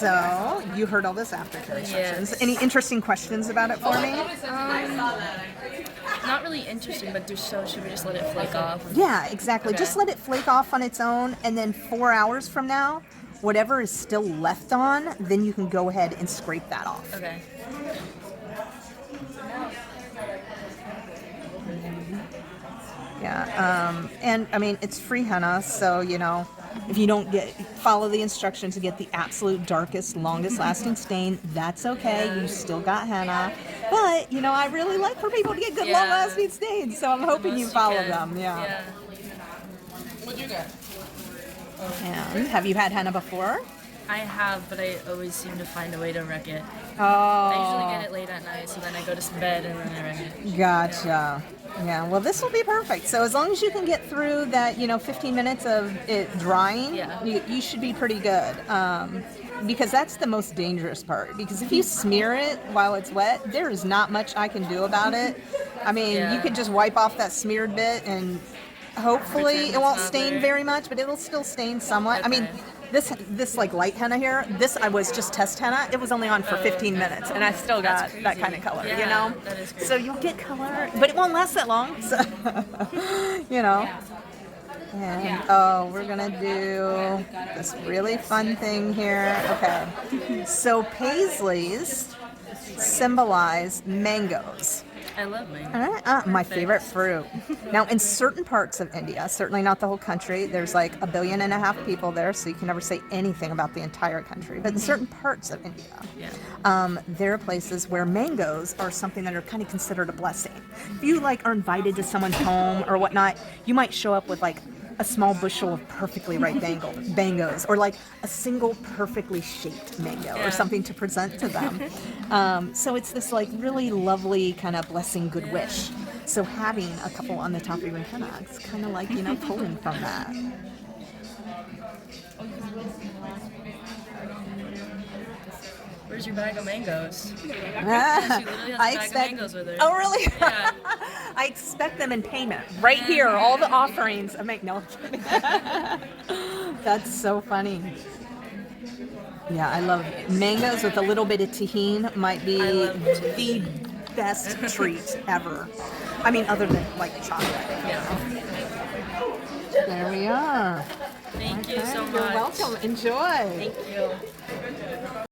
So, you heard all this aftercare instructions. Yes. Any interesting questions about it for me? Not really interesting, but should we just let it flake off? Yeah, exactly. Okay. Just let it flake off on its own, and then 4 hours from now, whatever is still left on, then you can go ahead and scrape that off. Okay. Yeah, and I mean, it's free henna, so, you know, if you don't follow the instructions to get the absolute darkest, longest lasting stain, that's okay. You still got henna. But, you know, I really like for people to get good, long lasting stains, so I'm hoping you follow them. Yeah. What'd you get? And have you had henna before? I have, but I always seem to find a way to wreck it. Oh. I usually get it late at night, so then I go to bed and then I wreck it. Gotcha. Yeah, well, this will be perfect. So as long as you can get through that, 15 minutes of it drying, you should be pretty good. Because that's the most dangerous part. Because if you smear it while it's wet, there is not much I can do about it. I mean, you could just wipe off that smeared bit and hopefully it won't stain very much, but it'll still stain somewhat. Okay. I mean, this like light henna here, I was just test henna. It was only on for 15 minutes, and I still got that kind of color, Yeah, you know? that is crazy. So you'll get color, but it won't last that long, so, you know. And, we're going to do this really fun thing here. Okay. So Paisleys symbolize mangoes. I love mango. My favorite fruit. Now, in certain parts of India, certainly not the whole country, there's like 1.5 billion people there, so you can never say anything about the entire country. But in certain parts of India, there are places where mangoes are something that are kind of considered a blessing. If you like are invited to someone's home or whatnot, you might show up with like a small bushel of perfectly ripe mangoes, or like a single perfectly shaped mango or something to present to them. So it's this like really lovely kind of blessing, good wish. So having a couple on the top of your henna, it's kind of like, pulling from that. Where's your bag of mangoes? She literally has a bag of mangoes with her. Oh, really? Yeah. I expect them in payment. Right here, all the offerings. No. That's so funny. Yeah, I love mangoes with a little bit of tahini. Might be the best treat ever. I mean, other than like chocolate. Yeah. There we are. Thank you so much. You're welcome. Enjoy. Thank you.